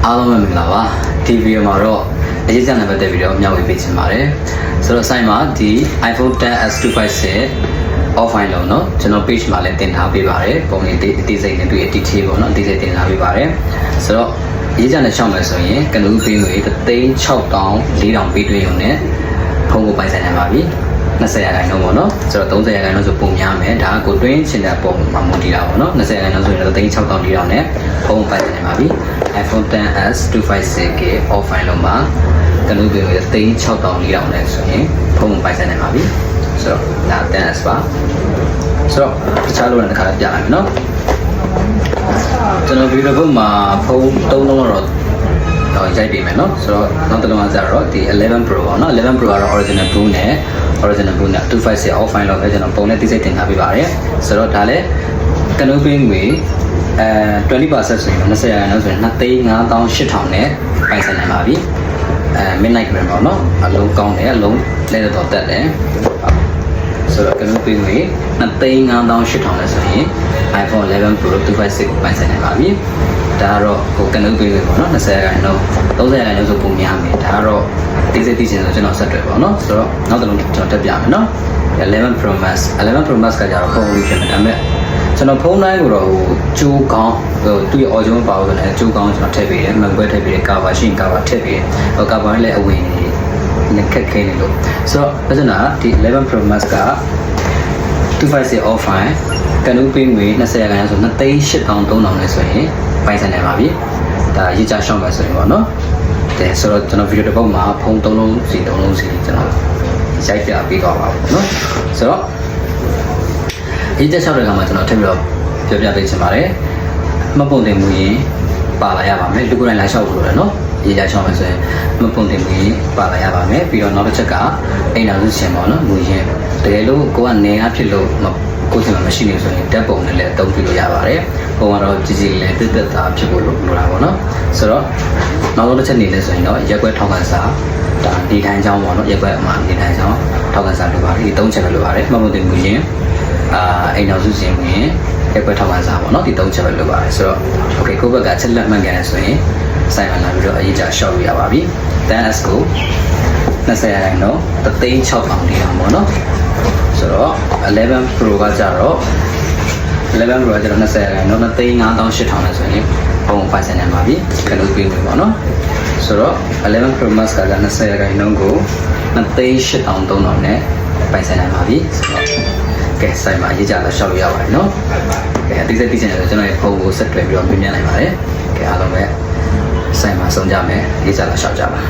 အားလုံးပဲမင်္ဂလာပါဒီဗီဒီယိုမှာတော့အရေးကြီးတဲ့ဗီဒီယိုမျှဝေပေးချင်ပါတယ်ဆိုတော့ဆိုင်မှာဒီ iPhone XS 256 offline လို့เนาะကျွန်တော် page မှာလည်းတင်ထားပေးပါတယ်ပုံလေးအသေးစိတ်နဲ့တွေ့အတိအကျပေါ့เนาะအသေးစိတ်တင်ထားပေးပါတယ်ဆိုတော့အရေးကြီးတဲ့ရှောင်းမယ်ဆိုရင်ကနူးပေးငွေ3,600,400ပေးတွေ့ရုံနဲ့ဖုန်းကိုပိုင်ဆိုင်နိုင်ပါပြီ20ရာခိုင်နှုန်းပေါ့နော်ဆိုတော့30ရာခိုင်နှုန်းဆိုပုံများမယ်ဒါကကိုတွင်းချင်တဲ့ပုံမှာမူတည်တာပေါ့နော်20ရာခိုင်နှုန်းဆိုရင်တော့3,600,400နဲ့ဖုန်းပိုင်ဆိုင်နိုင်ပါပြီ iPhone XS 256K offline လုံးမှာကနူးပေးငွေ3,600,400နဲ့ဆိုရင်ဖုန်းပိုင်ဆိုင်နိုင်ပါပြီဆိုတော့ဒါ XS ပါဆိုတော့တခြားလိုတဲ့တစ်ခါလည်းပြလိုက်မယ်နော်ကျွန်တော်ဗီဒီယိုဘုတ်မှာဖုန်း3လုံးတော့ရိုက်ပေးမယ်နော်ဆိုတော့နောက်တစ်လုံးကကျတော့ဒီ11 Pro ပေါ့နော်11 Pro ကတော့ original blue နဲ့ 256 offline လောက်ပဲကျွန်တော်ပုံနဲ့တိစိတ်တင်ထားပေးပါတယ်ဆိုတော့ဒါလည်းကနူးပေးငွေ20% ဆိုရင်20ရာခိုင်နှုန်းဆိုရင်2,58,000နဲ့ပိုင်ဆိုင်နိုင်ပါပြီmidnight green ပေါ့နော်အလုံးကောင်းတယ်အလုံးလဲတော့တက်တယ်ဆိုတော့ကနူးပေးငွေ2,58,000နဲ့ဆိုရင် iPhone 11 Pro 256ကိုပိုင်ဆိုင်နိုင်ပါပြီဒါကတော့ဟိုကနူးပေးငွေပေါ့နော်20ရာခိုင်နှုန်း30ရာခိုင်နှုန်းဆိုပုံများမယ်ဒါကတော့တိစိတ်တိကျဆိုကျွန်တော်ဆက်တွေ့ပေါ့နော်ဆိုတော့နောက်တစ်လုံးကျွန်တော်တက်ပြမယ်နော်11 Pro Max ကကြတော့ဖုန်းလေးဖြစ်မယ်ဒါပေမဲ့ကျွန်တော်ဖုန်းတိုင်းကိုတော့ဟိုကျိုးကောင်းဟိုသူ့ရဲ့ audio ပါလို့လည်းကျိုးကောင်းကျွန်တော်ထည့်ပေးတယ်မှန်ကွဲထည့်ပေးတယ် cover ရှိရင် cover ထည့်ပေးတယ်ဟို cover လည်းအဝင်နေခက်ခဲနေလို့ဆိုတော့ဒါကြောင့်ဒီ11 Pro Max က256 offline ကနူးပေးငွေ20ရာခိုင်နှုန်းဆို2,8,300နဲ့ဆိုရင်ပိုင်ဆိုင်နိုင်ပါပြီဒါရေးချရှောင်းမယ်ဆိုရင်ပေါ့နော်တဲ့ဆိုတော့ကျွန်တော်ဗီဒီယိုတစ်ပုဒ်မှာဖုန်း3လုံးစီ3လုံးစီကျွန်တော်ရိုက်ပြပေးသွားပါဘူးနော်ဆိုတော့ရေးချရှောင်းတဲ့အခါမှာကျွန်တော်ထပ်ပြီးတော့ပြောပြပေးချင်ပါတယ်မပုံတင်မှုရင်ပါလာရပါမယ်လူကိုယ်တိုင်လာလျှောက်လို့ရတယ်နော်ရေးချရှောင်းမယ်ဆိုရင်မပုံတင်မှုရင်ပါလာရပါမယ်ပြီးတော့နောက်တစ်ချက်ကအိမ်တော်စုရှင်ပေါ့နော်မူရင်တကယ်လို့ကိုကနေရဖြစ်လို့ကိုယ်စီမှာမရှိနေဆိုရင်တက်ပုံနဲ့လည်းအသုံးပြုလို့ရပါတယ်။ပုံကတော့ကြည်ကြည်လေးတက်တက်သားဖြစ်ဖို့လိုတာပေါ့နော်။ဆိုတော့နောက်ဆုံးတစ်ချက်နေလဲဆိုရင်တော့ရက်ွက်ထောက်ခံစာဒါဒီတိုင်းချောင်းပေါ့နော်ရက်ွက်မှာဒီတိုင်းချောင်းထောက်ခံစာလိုပါတယ်ဒီ၃ချက်ပဲလိုပါတယ်။မှတ်ဖို့တင်မှုရင်အိမ်တော်စုရှင်မှုရင်ရက်ွက်ထောက်ခံစာပေါ့နော်ဒီ၃ချက်ပဲလိုပါတယ်။ဆိုတော့ okay ကိုယ့်ဘက်ကချက်လက်မှတ်ကြတယ်ဆိုရင်ဆိုင်မှာလာပြီးတော့အရေးကြရှောက်လို့ရပါပြီ။ TNS ကို20ရာခိုင်နှုန်း3,600,000လေးအောင်ပေါ့နော်။ဆိုတော့11 Pro ကကြတော့11 Pro ကကြတော့20ရာခိုင်နှုန်း2,58,000နဲ့ဆိုရင်ပုံပိုင်ဆိုင်နိုင်ပါပြီကနူးပေးမယ်ပေါ့နော်ဆိုတော့11 Pro Max ကလည်း20ရာခိုင်နှုန်းကို2,8,300နဲ့ပိုင်ဆိုင်နိုင်ပါပြီဆိုတော့ကဲဆိုင်မှာရေးကြတော့ရှောက်လို့ရပါတယ်နော်ကဲအသေးစိတ်သိချင်တယ်ဆိုကျွန်တော်ရဲ့ဖုန်းကိုဆက်တွဲပြီးတော့ပြင်ပြနိုင်ပါတယ်ကဲအားလုံးပဲဆိုင်မှာဆုံးကြမယ်ရေးကြတော့ရှောက်ကြပါ